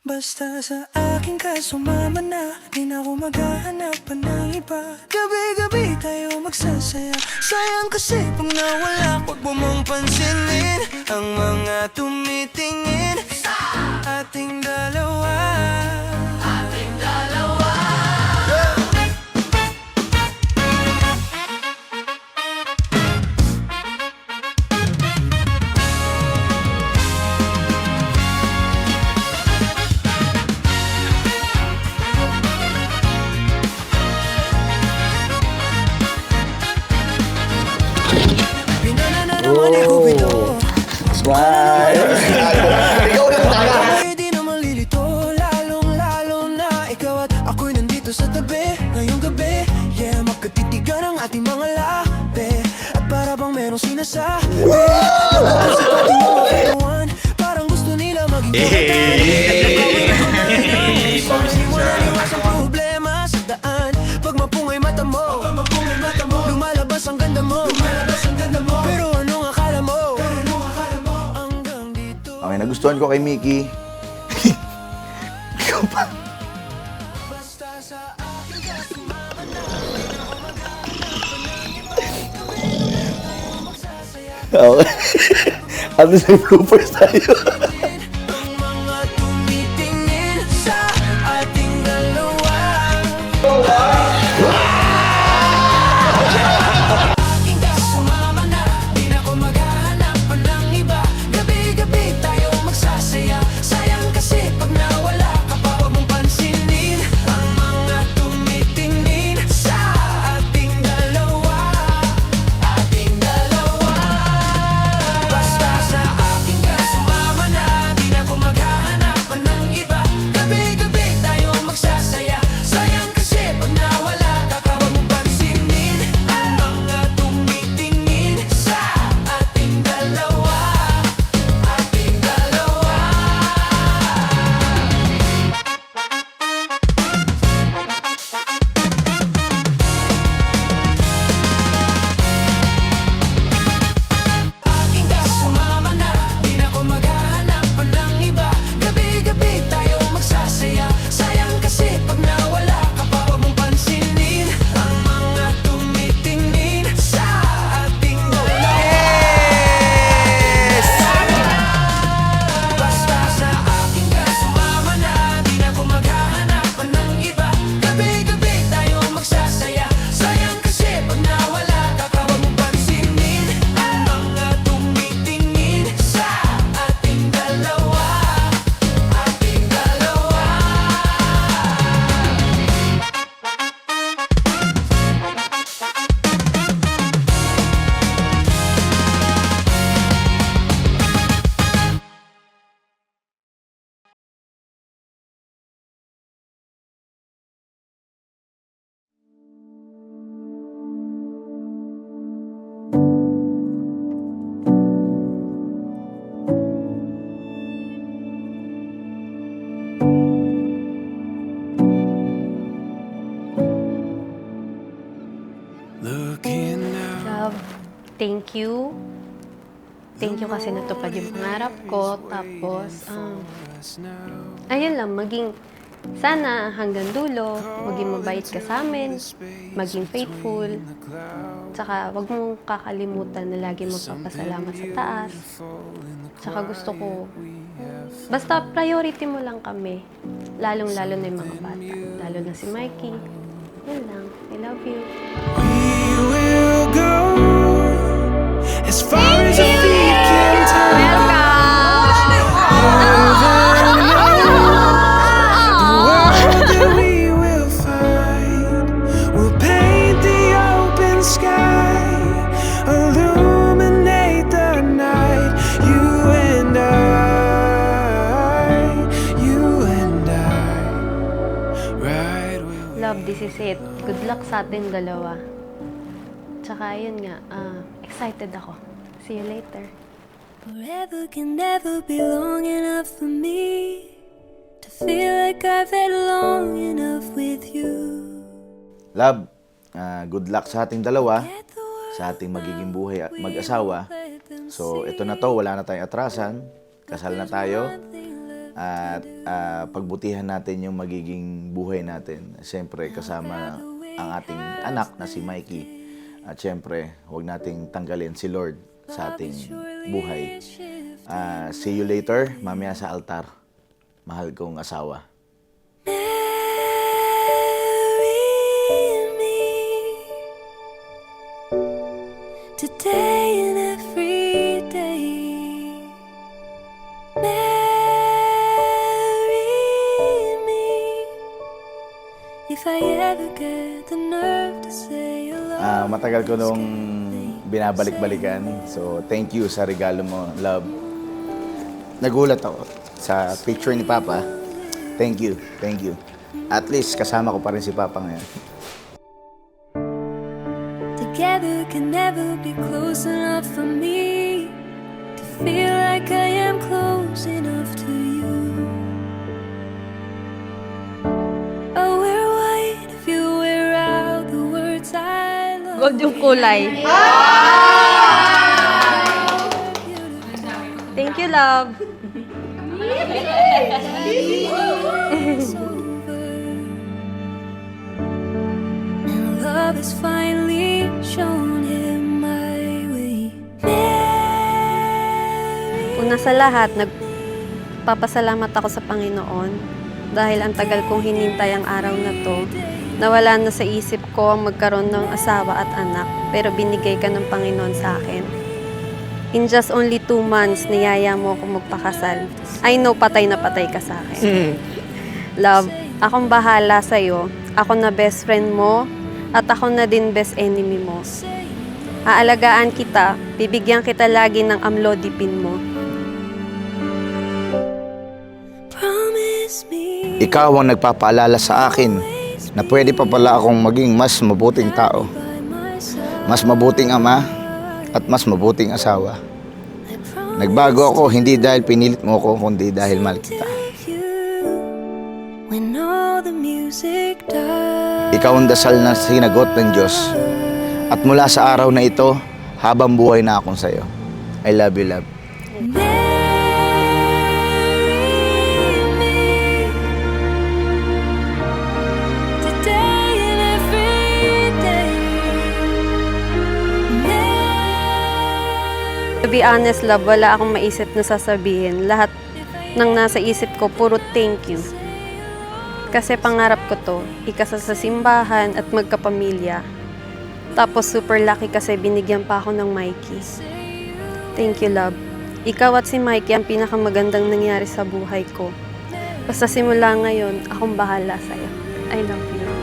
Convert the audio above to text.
Basta sa akin ka sumama na, di na ako maghahanap pa ng iba. Gabi-gabi tayo magsasaya, sayang kasi pag nawala. Huwag mo mong pansinin ang mga tumitingin sa ating dalawa. Ating dalawa. Smile! Ikaw lang tayo! Di na malilito, lalong-lalo na ikaw at ako'y nandito sa tabi. Ngayong gabi, yeah, magkatitigan ang ating mga labi. At para bang merong sinasabi sa ating mga katawan, parang gusto nila maging wala iwasang problema sa daan. Pag mapungay mata mo, lumalabas ang ganda mo. Pero anong akala mo? Okay, nagustuhan ko kay Mickey. Ikaw pa. Okay. Ano sa bloopers tayo? Mga tumitingin sa ating dalawa. Aking kasumama na, di na ko maghahanap pa ng iba. Gabi-gabi tayo magsasaya, sayang kasi pag nawala ka pa. Huwag mong pansinin ang mga tumitingin sa ating dalawa. Ating dalawa. Basta sa aking kasumama na, di na ko maghahanap pa ng iba. Gabi-gabi tayo magsasaya, sayang kasi pag nawala ka pa. Huwag mong pansinin ang mga tumitingin sa ating dalawa. Ating dalawa. Aking kasumama na, di na ko maghahanap pa ng iba. Gabi-gabi tayo magsasaya, sayang kasi pag nawala ka pa. Huwag mong pansinin ang mga tumitingin sa ating dalawa. Basta sa aking kasumama na, di na ko maghahanap pa ng iba. Gabi-gabi tayo magsasaya, sayang kasi pag nawala ka pa. Huwag mong pansinin ang mga tumitingin sa ating dalawa. Ating dalawa. Looking out. Love, thank you. Thank you kasi natupad yung pangarap ko. Tapos, ayun lang, sana hanggang dulo, maging mabait ka sa amin, maging faithful. Tsaka, wag mong kakalimutan na lagi magpapasalamat sa taas. Tsaka gusto ko, basta priority mo lang kami. Lalong-lalo na yung mga bata. Lalo na si Mikey. Yun lang. I love you. We will go as far as our feet can turn. We will find. We'll paint the open sky, illuminate the night. You and I, right? Love, this is it. Good luck sa ating dalawa. Tsaka yun nga, excited ako. See you later. Forever can never be long enough for me to feel like I've had long enough with you. Love, good luck sa ating dalawa, sa ating magiging buhay at mag-asawa. So, ito na to, wala na tayong atrasan. Kasal na tayo. At pagbutihan natin yung magiging buhay natin. Siyempre, kasama ang ating anak na si Mikey. At siyempre, huwag nating tanggalin si Lord sa ating buhay. See you later, mamaya sa altar. Mahal kong asawa. Today and every day, marry me. If I ever get the nerve to say hello. Matagal ko nung binabalik-balikan. So, thank you sa regalo mo, love. Nagulat ako sa picture ni Papa. Thank you, thank you. At least, kasama ko pa rin si Papa ngayon. Together can never be close enough for me to feel like I am close enough to you. Oh, we're white if you wear out the words I love. Gold yung kulay. Thank you, love. It's over. And love is finally shown him my way. Mary. Una sa lahat, nagpapasalamat ako sa Panginoon dahil ang tagal kong hinintay ang araw na to. Nawala na sa isip ko ang magkaroon ng asawa at anak, pero binigay ka ng Panginoon sa akin. In just only 2 months, niyaya mo ako magpakasal. I know patay na patay ka sa akin. Love, akong bahala sa'yo. Ako na best friend mo, at ako na din best enemy mo. Aalagaan kita, bibigyan kita lagi ng amlodipin mo. Promise me. Ikaw ang nagpapaalala sa akin na pwede pa pala akong maging mas mabuting tao, By myself. mas mabuting ama, at mas mabuting asawa. I promise Nagbago ako hindi dahil pinilit mo ko, kundi dahil mahal kita. you when all the music dies. Ikaw ang dasal na sinagot ng Diyos. At mula sa araw na ito, habang buhay na akong sa'yo. I love you, love. Marry me today and every day. To be honest, love, wala akong maisip na sasabihin. Lahat ng nasa isip ko, puro thank you. Kasi pangarap ko to, ikasal sa simbahan at magkapamilya. Tapos super lucky kasi binigyan pa ako ng Mikey. Thank you, love. Ikaw at si Mikey ang pinakamagandang nangyari sa buhay ko. Basta simula ngayon, akong bahala sa'yo. I love you.